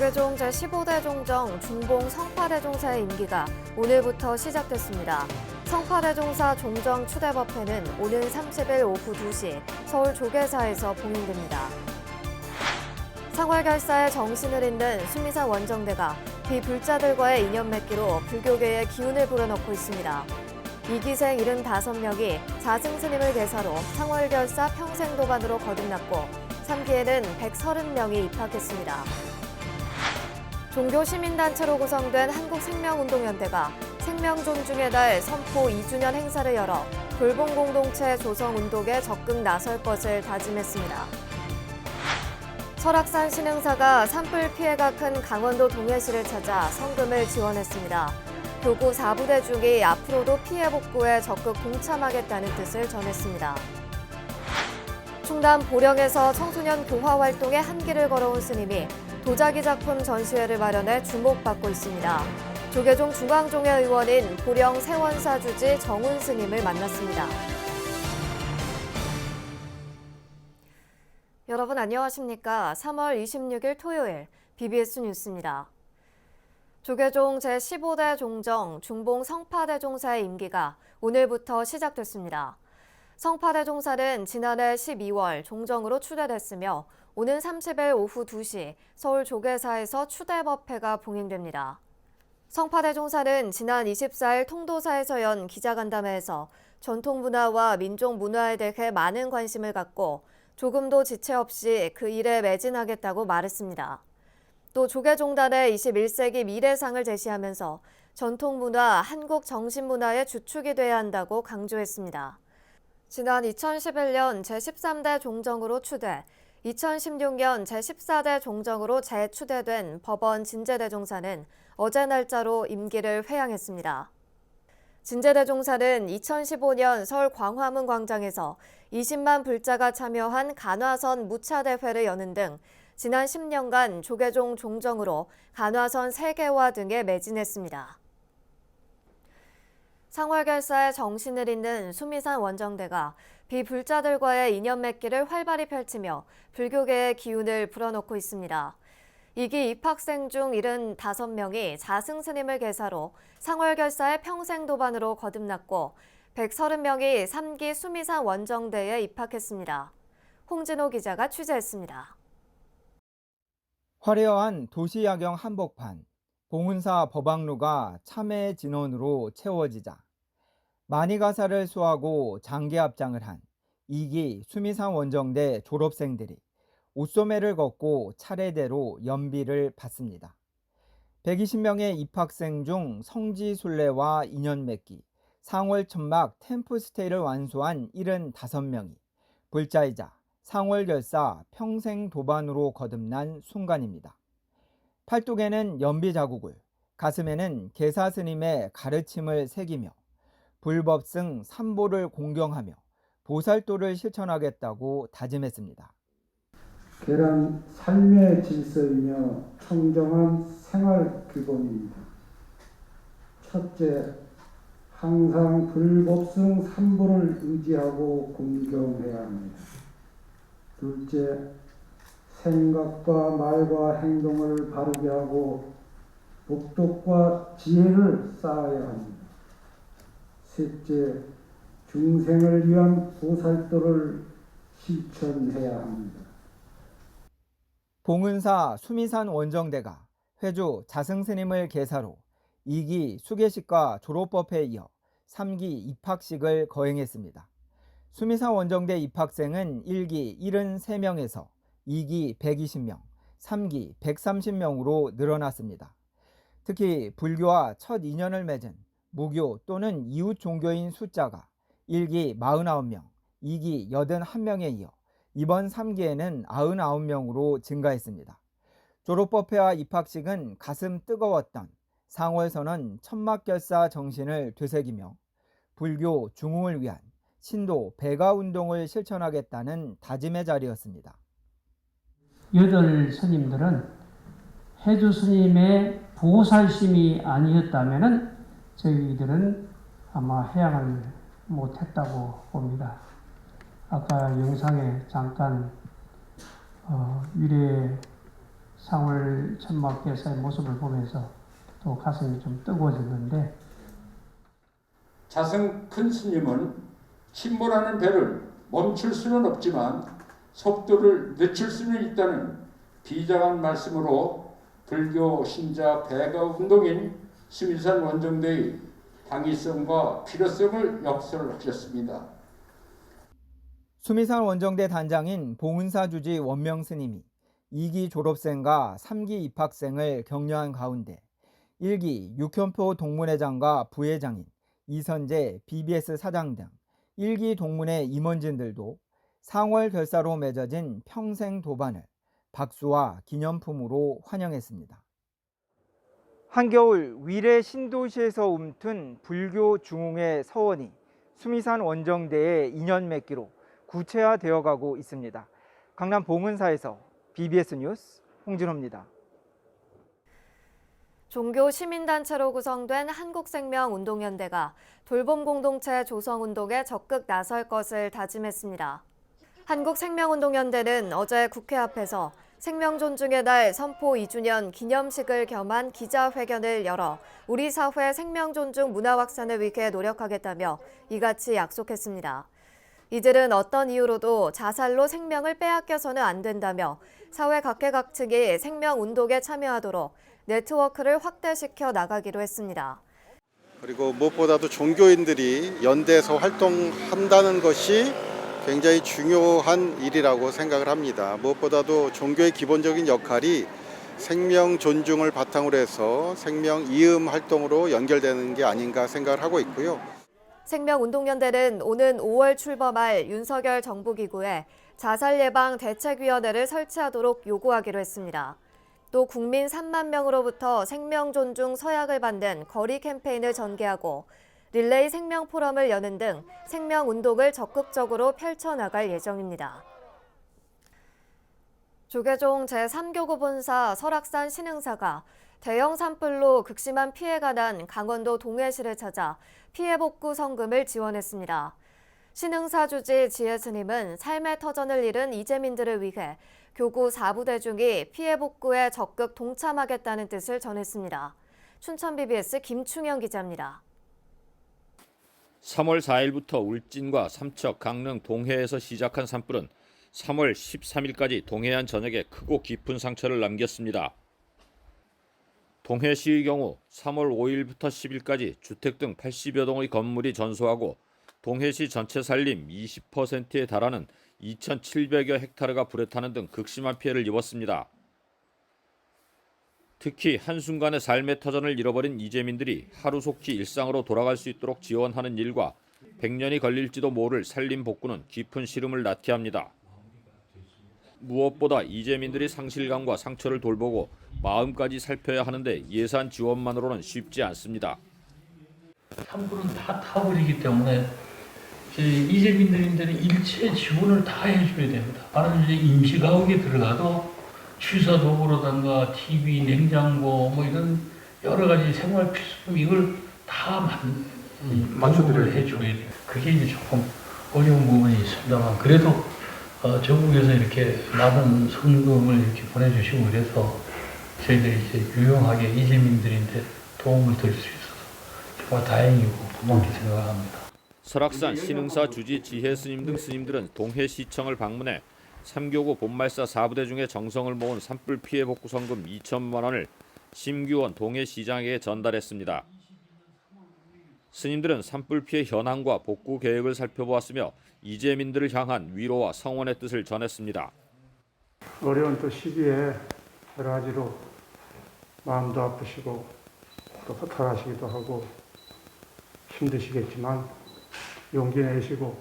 조계종 제15대 종정 중봉 성파대종사의 임기가 오늘부터 시작됐습니다. 성파대종사 종정 추대법회는 오는 30일 오후 2시 서울 조계사에서 봉행됩니다. 상월결사의 정신을 잇는 수미산 원정대가 비불자들과의 인연 맺기로 불교계의 기운을 불어넣고 있습니다. 이기생 75명이 자승스님을 계사로 상월결사 평생도반으로 거듭났고 3기에는 130명이 입학했습니다. 종교시민단체로 구성된 한국생명운동연대가 생명존중의 달 선포 2주년 행사를 열어 돌봄공동체 조성운동에 적극 나설 것을 다짐했습니다. 설악산 신흥사가 산불 피해가 큰 강원도 동해시를 찾아 성금을 지원했습니다. 교구 4부대 중이 앞으로도 피해 복구에 적극 동참하겠다는 뜻을 전했습니다. 충남 보령에서 청소년 교화 활동에 한길을 걸어온 스님이 도자기 작품 전시회를 마련해 주목받고 있습니다. 조계종 중앙종회 의원인 보령 세원사 주지 정훈 스님을 만났습니다. 여러분 안녕하십니까? 3월 26일 토요일 BBS 뉴스입니다. 조계종 제15대 종정 중봉 성파대종사의 임기가 오늘부터 시작됐습니다. 성파대종사는 지난해 12월 종정으로 추대됐으며 오는 30일 오후 2시 서울 조계사에서 추대법회가 봉행됩니다. 성파대종사는 지난 24일 통도사에서 연 기자간담회에서 전통문화와 민족문화에 대해 많은 관심을 갖고 조금도 지체 없이 그 일에 매진하겠다고 말했습니다. 또 조계종단의 21세기 미래상을 제시하면서 전통문화, 한국 정신문화의 주축이 돼야 한다고 강조했습니다. 지난 2011년 제13대 종정으로 추대, 2016년 제14대 종정으로 재추대된 법원 진제대종사는 어제 날짜로 임기를 회양했습니다. 진제대종사는 2015년 서울 광화문 광장에서 20만 불자가 참여한 간화선 무차대회를 여는 등 지난 10년간 조계종 종정으로 간화선 3개화 등에 매진했습니다. 상월결사의 정신을 잇는 수미산 원정대가 비불자들과의 인연 맺기를 활발히 펼치며 불교계의 기운을 불어넣고 있습니다. 2기 입학생 중 75명이 자승스님을 계사로 상월결사의 평생도반으로 거듭났고 130명이 3기 수미산 원정대에 입학했습니다. 홍진호 기자가 취재했습니다. 화려한 도시야경 한복판, 봉은사 법왕루가 참회의 진원으로 채워지자 만이가사를 수하고 장기 합장을 한 2기 수미산 원정대 졸업생들이 옷소매를 걷고 차례대로 연비를 받습니다. 120명의 입학생 중 성지순례와 인연 맺기, 상월천막 템플스테이를 완수한 75명이 불자이자 상월결사 평생도반으로 거듭난 순간입니다. 팔뚝에는 연비 자국을, 가슴에는 계사스님의 가르침을 새기며 불법승 삼보를 공경하며 보살도를 실천하겠다고 다짐했습니다. 계란 삶의 질서이며 청정한 생활 기본입니다. 첫째, 항상 불법승 삼보를 의지하고 공경해야 합니다. 둘째, 생각과 말과 행동을 바르게 하고 복덕과 지혜를 쌓아야 합니다. 셋째, 중생을 위한 보살도를 실천해야 합니다. 봉은사 수미산 원정대가 회주 자승스님을 계사로 2기 수계식과 졸업법회에 이어 3기 입학식을 거행했습니다. 수미산 원정대 입학생은 1기 73명에서 2기 120명, 3기 130명으로 늘어났습니다. 특히 불교와 첫 인연을 맺은 무교 또는 이웃 종교인 숫자가 1기 49명, 2기 81명에 이어 이번 3기에는 99명으로 증가했습니다. 졸업법회와 입학식은 가슴 뜨거웠던 상월선언 천막결사 정신을 되새기며 불교 중흥을 위한 신도 배가운동을 실천하겠다는 다짐의 자리였습니다. 8 스님들은 해주 스님의 보살심이 아니었다면 저희들은 아마 해양을 못했다고 봅니다. 아까 영상에 잠깐 위례 4월 천막대사의 모습을 보면서 또 가슴이 좀 뜨거워졌는데, 자승 큰 스님은 침몰하는 배를 멈출 수는 없지만 속도를 늦출 수는 있다는 비장한 말씀으로 불교 신자 배가 운동인 수미산 원정대의 당위성과 필요성을 역설하셨습니다. 수미산 원정대 단장인 봉은사 주지 원명 스님이 2기 졸업생과 3기 입학생을 격려한 가운데 1기 육현포 동문회장과 부회장인 이선재 BBS 사장 등 1기 동문회 임원진들도 상월 결사로 맺어진 평생 도반을 박수와 기념품으로 환영했습니다. 한겨울 위례 신도시에서 움튼 불교 중흥의 서원이 수미산 원정대에 인연 맺기로 구체화되어 가고 있습니다. 강남 봉은사에서 BBS 뉴스 홍진호입니다. 종교 시민단체로 구성된 한국생명운동연대가 돌봄 공동체 조성운동에 적극 나설 것을 다짐했습니다. 한국생명운동연대는 어제 국회 앞에서 생명 존중의 날 선포 2주년 기념식을 겸한 기자회견을 열어 우리 사회 생명 존중 문화 확산을 위해 노력하겠다며 이같이 약속했습니다. 이들은 어떤 이유로도 자살로 생명을 빼앗겨서는 안 된다며 사회 각계각층이 생명운동에 참여하도록 네트워크를 확대시켜 나가기로 했습니다. 그리고 무엇보다도 종교인들이 연대에서 활동한다는 것이 굉장히 중요한 일이라고 생각을 합니다. 무엇보다도 종교의 기본적인 역할이 생명 존중을 바탕으로 해서 생명 이음 활동으로 연결되는 게 아닌가 생각을 하고 있고요. 생명운동연대는 오는 5월 출범할 윤석열 정부기구에 자살예방대책위원회를 설치하도록 요구하기로 했습니다. 또 국민 3만 명으로부터 생명 존중 서약을 받는 거리 캠페인을 전개하고 릴레이 생명 포럼을 여는 등 생명 운동을 적극적으로 펼쳐나갈 예정입니다. 조계종 제3교구 본사 설악산 신흥사가 대형 산불로 극심한 피해가 난 강원도 동해시를 찾아 피해 복구 성금을 지원했습니다. 신흥사 주지 지혜 스님은 삶의 터전을 잃은 이재민들을 위해 교구 4부대 중이 피해 복구에 적극 동참하겠다는 뜻을 전했습니다. 춘천 BBS 김충현 기자입니다. 3월 4일부터 울진과 삼척, 강릉, 동해에서 시작한 산불은 3월 13일까지 동해안 전역에 크고 깊은 상처를 남겼습니다. 동해시의 경우 3월 5일부터 10일까지 주택 등 80여 동의 건물이 전소하고 동해시 전체 산림 20%에 달하는 2,700여 헥타르가 불에 타는 등 극심한 피해를 입었습니다. 특히 한순간의 삶의 터전을 잃어버린 이재민들이 하루속히 일상으로 돌아갈 수 있도록 지원하는 일과 100년이 걸릴지도 모를 산림 복구는 깊은 시름을 낳게 합니다. 무엇보다 이재민들이 상실감과 상처를 돌보고 마음까지 살펴야 하는데 예산 지원만으로는 쉽지 않습니다. 산불은 다 타버리기 때문에 이재민들은 일체 지원을 다 해줘야 됩니다. 말하자면 임시가옥에 들어가도 취사 도구로든가 TV, 냉장고 뭐 이런 여러 가지 생활 필수품 이걸 다 맞춰드려야 해줘야 돼요. 그게 이제 조금 어려운 부분이 있습니다만 그래도 전국에서 이렇게 많은 성금을 이렇게 보내주시고 그래서 저희들이 이제 유용하게 이재민들한테 도움을 드릴 수 있어서 정말 다행이고 고맙게 생각합니다. 설악산 신흥사 주지 지혜 스님 등 스님들은 동해시청을 방문해 3교구 본말사 4부대 중에 정성을 모은 산불 피해 복구 성금 2천만 원을 심규원 동해시장에게 전달했습니다. 스님들은 산불 피해 현황과 복구 계획을 살펴보았으며 이재민들을 향한 위로와 성원의 뜻을 전했습니다. 어려운 또 시기에 여러 가지로 마음도 아프시고 또 허탈하시기도 하고 힘드시겠지만 용기 내시고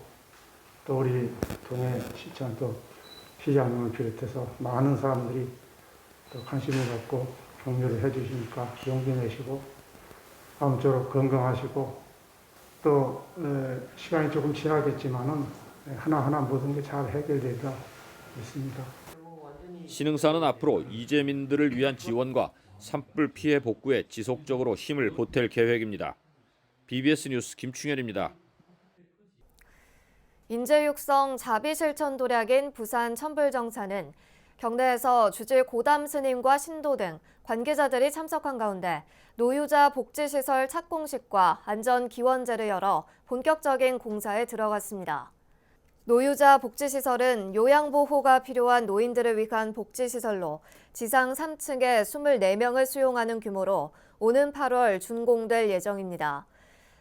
또 우리 동해시청 또 시장님을 비롯해서 많은 사람들이 또 관심을 갖고 격려를 해주시니까 용기 내시고 아무쪼록 건강하시고 또 시간이 조금 지나겠지만은 하나하나 모든 게 잘 해결되리라 믿습니다. 신흥사는 앞으로 이재민들을 위한 지원과 산불 피해 복구에 지속적으로 힘을 보탤 계획입니다. BBS 뉴스 김충현입니다. 인재육성 자비실천 도략인 부산 천불정사는 경내에서 주질 고담 스님과 신도 등 관계자들이 참석한 가운데 노유자 복지시설 착공식과 안전기원제를 열어 본격적인 공사에 들어갔습니다. 노유자 복지시설은 요양보호가 필요한 노인들을 위한 복지시설로 지상 3층에 24명을 수용하는 규모로 오는 8월 준공될 예정입니다.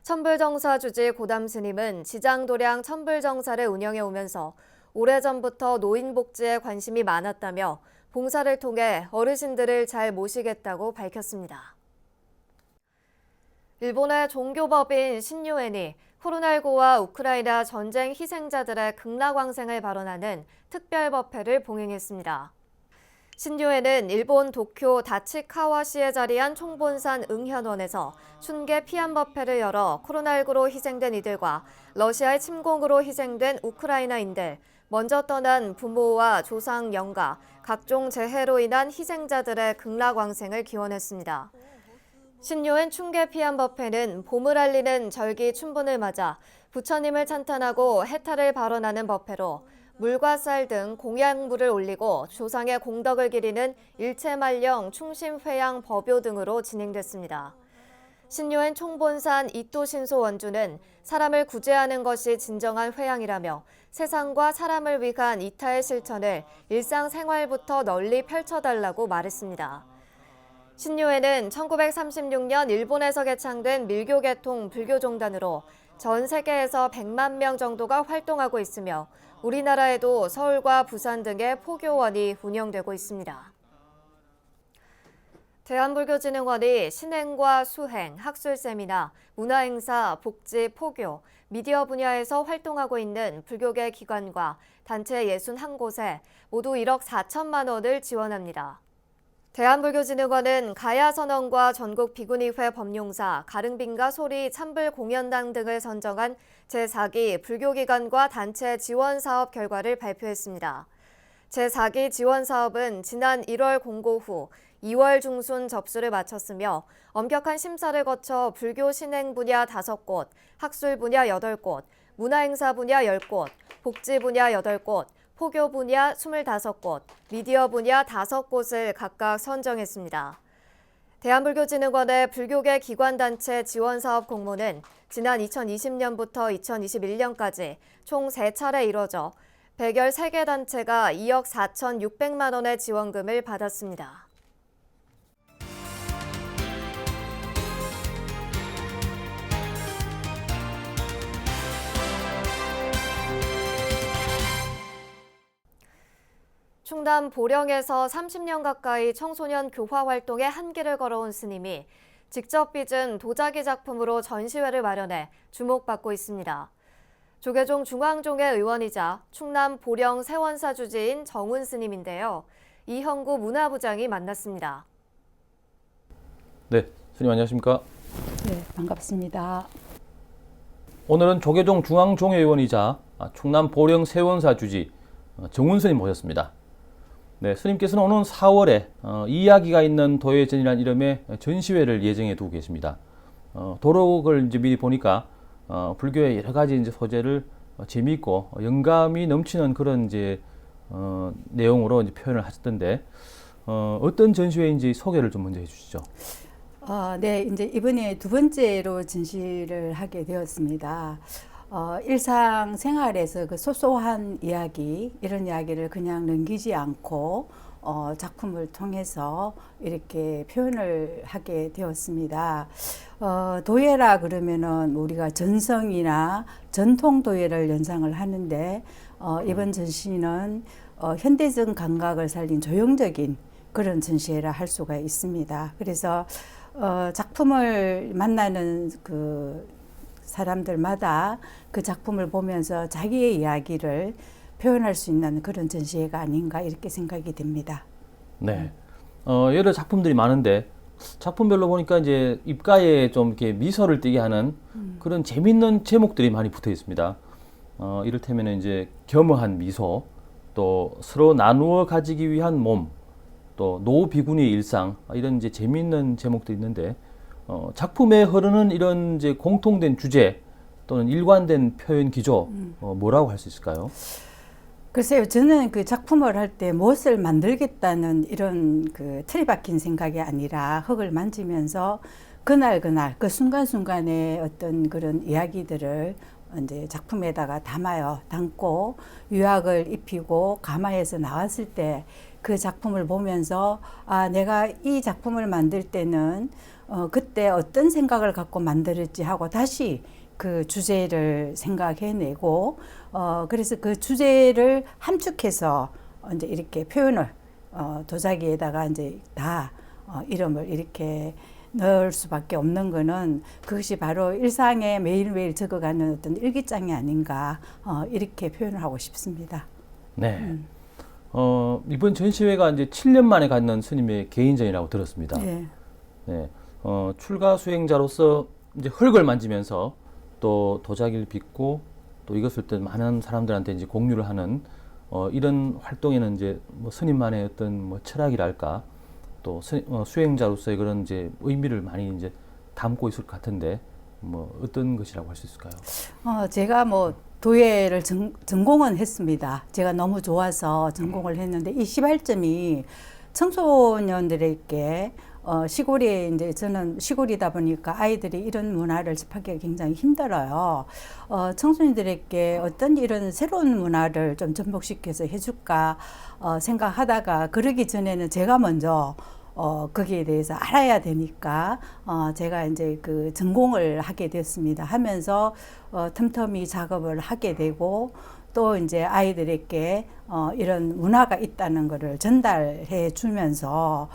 천불정사 주지 고담 스님은 지장도량 천불정사를 운영해 오면서 오래전부터 노인 복지에 관심이 많았다며 봉사를 통해 어르신들을 잘 모시겠다고 밝혔습니다. 일본의 종교법인 신유엔이 코로나19와 우크라이나 전쟁 희생자들의 극락왕생을 발언하는 특별법회를 봉행했습니다. 신유엔은 일본 도쿄 다치카와시에 자리한 총본산 응현원에서 춘계 피안법회를 열어 코로나19로 희생된 이들과 러시아의 침공으로 희생된 우크라이나인들, 먼저 떠난 부모와 조상 영가, 각종 재해로 인한 희생자들의 극락왕생을 기원했습니다. 신유엔 춘계 피안법회는 봄을 알리는 절기 춘분을 맞아 부처님을 찬탄하고 해탈을 발언하는 법회로 물과 쌀 등 공양물을 올리고 조상의 공덕을 기리는 일체말령 충심회양 법요 등으로 진행됐습니다. 신유엔 총본산 이토신소 원주는 사람을 구제하는 것이 진정한 회양이라며 세상과 사람을 위한 이타의 실천을 일상생활부터 널리 펼쳐달라고 말했습니다. 신유엔은 1936년 일본에서 개창된 밀교계통 불교종단으로 전 세계에서 100만 명 정도가 활동하고 있으며 우리나라에도 서울과 부산 등의 포교원이 운영되고 있습니다. 대한불교진흥원이 신행과 수행, 학술 세미나, 문화행사, 복지, 포교, 미디어 분야에서 활동하고 있는 불교계 기관과 단체 61곳에 모두 1억 4천만 원을 지원합니다. 대한불교진흥원은 가야선언과 전국비구니회 법용사, 가릉빈가 소리 참불공연당 등을 선정한 제4기 불교기관과 단체 지원사업 결과를 발표했습니다. 제4기 지원사업은 지난 1월 공고 후 2월 중순 접수를 마쳤으며 엄격한 심사를 거쳐 불교 신행 분야 5곳, 학술 분야 8곳, 문화행사 분야 10곳, 복지 분야 8곳, 포교 분야 25곳, 미디어 분야 5곳을 각각 선정했습니다. 대한불교진흥원의 불교계 기관단체 지원사업 공모는 지난 2020년부터 2021년까지 총 3차례 이뤄져 113개 단체가 2억 4,600만 원의 지원금을 받았습니다. 충남 보령에서 30년 가까이 청소년 교화 활동에 한길을 걸어온 스님이 직접 빚은 도자기 작품으로 전시회를 마련해 주목받고 있습니다. 조계종 중앙종의 의원이자 충남 보령 세원사 주지인 정훈 스님인데요. 이형구 문화부장이 만났습니다. 네, 스님 안녕하십니까? 네, 반갑습니다. 오늘은 조계종 중앙종의 의원이자 충남 보령 세원사 주지 정훈 스님 모셨습니다. 네, 스님께서는 오는 4월에 이야기가 있는 도예전이라는 이름의 전시회를 예정해 두고 계십니다. 도록을 이제 미리 보니까 불교의 여러 가지 이제 소재를 재미있고 영감이 넘치는 그런 이제 내용으로 이제 표현을 하셨던데 어떤 전시회인지 소개를 좀 먼저 해주시죠. 네, 이제 이번에 두 번째로 전시를 하게 되었습니다. 일상생활에서 그 소소한 이야기, 이런 이야기를 그냥 넘기지 않고 작품을 통해서 이렇게 표현을 하게 되었습니다. 도예라 그러면은 우리가 전성이나 전통 도예를 연상을 하는데 이번 전시는 현대적 감각을 살린 조형적인 그런 전시회라 할 수가 있습니다. 그래서 작품을 만나는 그 사람들마다 그 작품을 보면서 자기의 이야기를 표현할 수 있는 그런 전시회가 아닌가 이렇게 생각이 됩니다. 네, 여러 작품들이 많은데 작품별로 보니까 이제 입가에 좀 이렇게 미소를 띠게 하는 그런 재밌는 제목들이 많이 붙어 있습니다. 이를테면 이제 겸허한 미소, 또 서로 나누어 가지기 위한 몸, 또 노비구니의 일상 이런 이제 재밌는 제목들이 있는데. 작품에 흐르는 이런 이제 공통된 주제 또는 일관된 표현 기조 뭐라고 할 수 있을까요? 글쎄요, 저는 그 작품을 할 때 무엇을 만들겠다는 이런 그 틀에 박힌 생각이 아니라 흙을 만지면서 그날 그 순간순간의 어떤 그런 이야기들을 이제 작품에다가 담고 유학을 입히고 가마에서 나왔을 때 그 작품을 보면서 아, 내가 이 작품을 만들 때는 그때 어떤 생각을 갖고 만들었지 하고 다시 그 주제를 생각해내고 그래서 그 주제를 함축해서 이제 이렇게 표현을 도자기에다가 이제 다 이름을 이렇게 넣을 수밖에 없는 거는 그것이 바로 일상에 매일매일 적어가는 어떤 일기장이 아닌가 이렇게 표현을 하고 싶습니다. 네. 이번 전시회가 이제 7년 만에 갖는 스님의 개인전이라고 들었습니다. 네. 네. 출가 수행자로서 이제 흙을 만지면서 또 도자기를 빚고 또 이것을 또 많은 사람들한테 이제 공유를 하는 이런 활동에는 이제 뭐 스님만의 어떤 뭐 철학이랄까 또 수행자로서의 그런 이제 의미를 많이 이제 담고 있을 것 같은데 뭐 어떤 것이라고 할 수 있을까요? 제가 뭐 도예를 전공은 했습니다. 제가 너무 좋아서 전공을 했는데 이 시발점이 청소년들에게 시골에 이제 저는 시골이다 보니까 아이들이 이런 문화를 접하기가 굉장히 힘들어요. 청소년들에게 어떤 이런 새로운 문화를 좀 접목시켜서 해줄까 생각하다가 그러기 전에는 제가 먼저 거기에 대해서 알아야 되니까 제가 이제 그 전공을 하게 됐습니다. 하면서 틈틈이 작업을 하게 되고 또 이제 아이들에게 이런 문화가 있다는 것을 전달해 주면서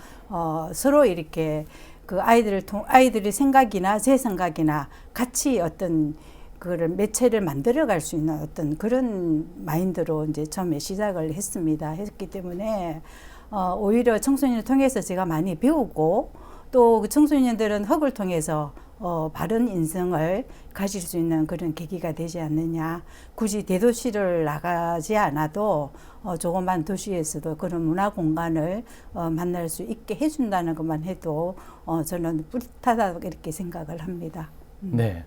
서로 이렇게 그 아이들의 생각이나 제 생각이나 같이 어떤 그거를 매체를 만들어 갈 수 있는 어떤 그런 마인드로 이제 처음에 시작을 했기 때문에 오히려 청소년을 통해서 제가 많이 배우고 또 그 청소년들은 흙을 통해서 바른 인생을 가질 수 있는 그런 계기가 되지 않느냐. 굳이 대도시를 나가지 않아도 조그만 도시에서도 그런 문화 공간을 만날 수 있게 해준다는 것만 해도 저는 뿌듯하다고 이렇게 생각을 합니다. 네.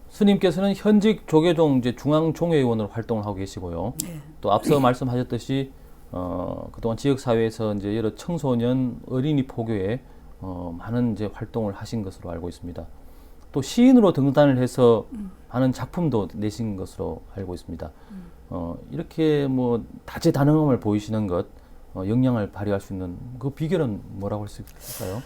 스님께서는 현직 조계종 이제 중앙종회의원으로 활동을 하고 계시고요. 네. 또 앞서 말씀하셨듯이 그동안 지역 사회에서 이제 여러 청소년 어린이 포교에 많은 이제 활동을 하신 것으로 알고 있습니다. 또 시인으로 등단을 해서 많은 작품도 내신 것으로 알고 있습니다. 이렇게 뭐 다재다능함을 보이시는 것, 역량을 발휘할 수 있는 그 비결은 뭐라고 할 수 있을까요?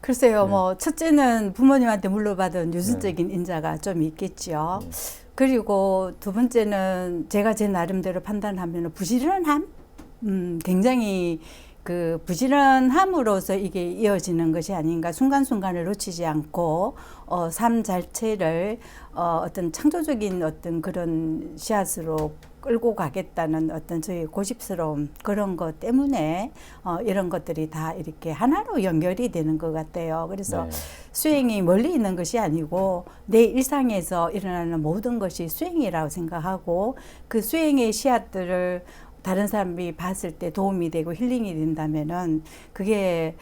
글쎄요, 뭐 첫째는 부모님한테 물려받은 유전적인 인자가 좀 있겠죠. 그리고 두 번째는 제가 제 나름대로 판단하면 부지런함, 굉장히 그 부지런함으로써 이게 이어지는 것이 아닌가. 순간순간을 놓치지 않고 삶 자체를 어떤 창조적인 어떤 그런 씨앗으로 끌고 가겠다는 어떤 저희 고집스러움 그런 것 때문에 이런 것들이 다 이렇게 하나로 연결이 되는 것 같아요. 그래서 네. 수행이 멀리 있는 것이 아니고 내 일상에서 일어나는 모든 것이 수행이라고 생각하고 그 수행의 씨앗들을 다른 사람이 봤을 때 도움이 되고 힐링이 된다면은 그게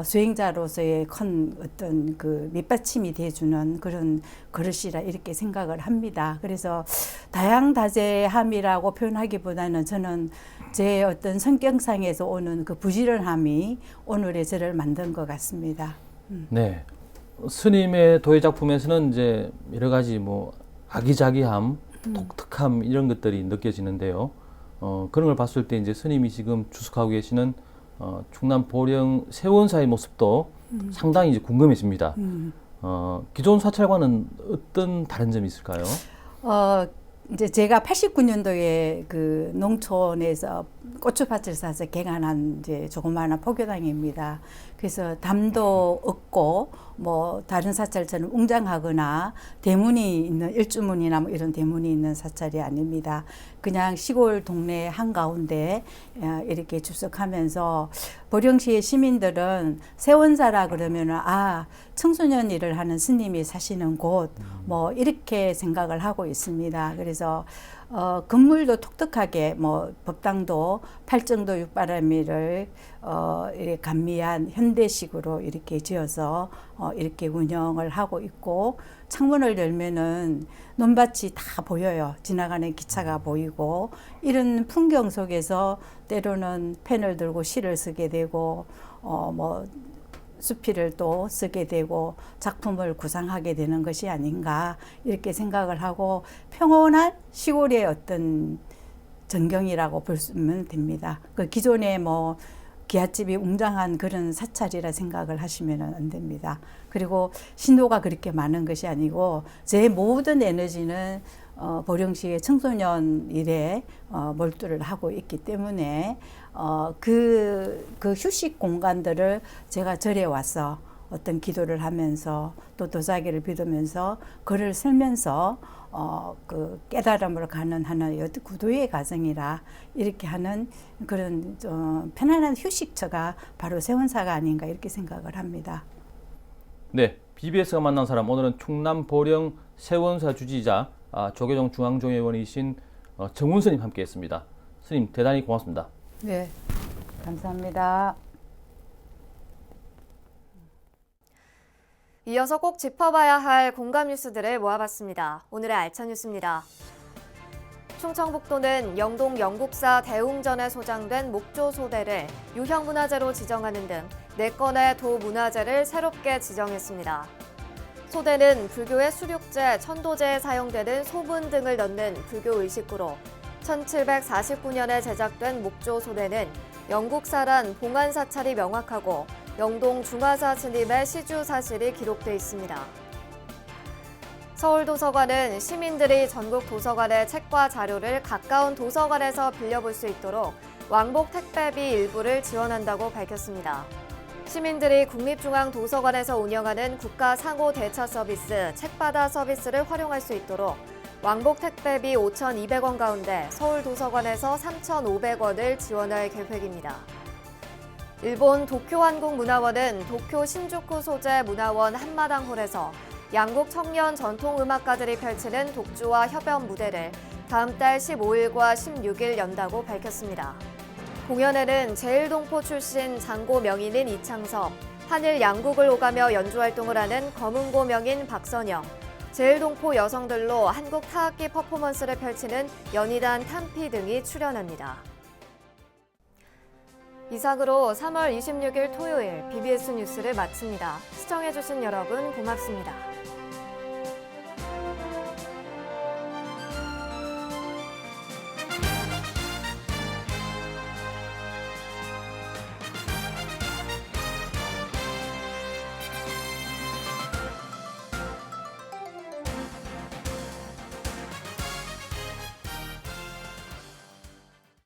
수행자로서의 큰 어떤 그 밑받침이 돼주는 그런 그릇이라 이렇게 생각을 합니다. 그래서 다양다재함이라고 표현하기보다는 저는 제 어떤 성격상에서 오는 그 부지런함이 오늘의 저를 만든 것 같습니다. 네. 스님의 도예 작품에서는 이제 여러 가지 뭐 아기자기함, 독특함 이런 것들이 느껴지는데요. 그런 걸 봤을 때 이제 스님이 지금 주석하고 계시는 충남 보령 세원사의 모습도 상당히 이제 궁금해집니다. 기존 사찰과는 어떤 다른 점이 있을까요? 이제 제가 89년도에 그 농촌에서 고추밭을 사서 개간한 이제 조그마한 포교당입니다. 그래서 담도 없고 뭐 다른 사찰처럼 웅장하거나 대문이 있는 일주문이나 뭐 이런 대문이 있는 사찰이 아닙니다. 그냥 시골 동네 한가운데 이렇게 주석하면서 보령시의 시민들은 세원사라 그러면은 아 청소년 일을 하는 스님이 사시는 곳 뭐 이렇게 생각을 하고 있습니다. 그래서 건물도 독특하게 뭐 법당도 팔정도 육바라미를 이렇게 감미한 현대식으로 이렇게 지어서 이렇게 운영을 하고 있고, 창문을 열면은 논밭이 다 보여요. 지나가는 기차가 보이고, 이런 풍경 속에서 때로는 펜을 들고 시를 쓰게 되고 뭐 수필을 또 쓰게 되고 작품을 구상하게 되는 것이 아닌가 이렇게 생각을 하고, 평온한 시골의 어떤 전경이라고 보시면 됩니다. 그 기존에 뭐 기아집이 웅장한 그런 사찰이라 생각을 하시면 안 됩니다. 그리고 신도가 그렇게 많은 것이 아니고 제 모든 에너지는 보령시의 청소년 일에 몰두를 하고 있기 때문에 그 휴식 공간들을 제가 절에 와서 어떤 기도를 하면서 또 도자기를 비우면서 글을 쓰면서 그 깨달음으로 가는 하나의 구도의 과정이라 이렇게 하는 그런 편안한 휴식처가 바로 세원사가 아닌가 이렇게 생각을 합니다. 네, BBS가 만난 사람, 오늘은 충남 보령 세원사 주지이자 조계종 중앙종회의원이신 정훈 스님 함께했습니다. 스님 대단히 고맙습니다. 네, 감사합니다. 이어서 꼭 짚어봐야 할 공감 뉴스들을 모아봤습니다. 오늘의 알찬 뉴스입니다. 충청북도는 영동 영국사 대웅전에 소장된 목조 소대를 유형문화재로 지정하는 등 4건의 도문화재를 새롭게 지정했습니다. 소대는 불교의 수륙제, 천도제에 사용되는 소문 등을 넣는 불교 의식구로 1749년에 제작된 목조 소대는 영국사란 봉안 사찰이 명확하고 영동 중화사 스님의 시주 사실이 기록돼 있습니다. 서울도서관은 시민들이 전국 도서관의 책과 자료를 가까운 도서관에서 빌려볼 수 있도록 왕복 택배비 일부를 지원한다고 밝혔습니다. 시민들이 국립중앙도서관에서 운영하는 국가 상호 대차 서비스 책바다 서비스를 활용할 수 있도록 왕복 택배비 5,200원 가운데 서울도서관에서 3,500원을 지원할 계획입니다. 일본 도쿄한국문화원은 도쿄 신주쿠 소재 문화원 한마당홀에서 양국 청년 전통음악가들이 펼치는 독주와 협연 무대를 다음 달 15일과 16일 연다고 밝혔습니다. 공연에는 제일동포 출신 장고 명인인 이창섭, 한일 양국을 오가며 연주 활동을 하는 검은고 명인 박선영, 제일동포 여성들로 한국 타악기 퍼포먼스를 펼치는 연희단 탐피 등이 출연합니다. 이상으로 3월 26일 토요일 BBS 뉴스를 마칩니다. 시청해주신 여러분 고맙습니다.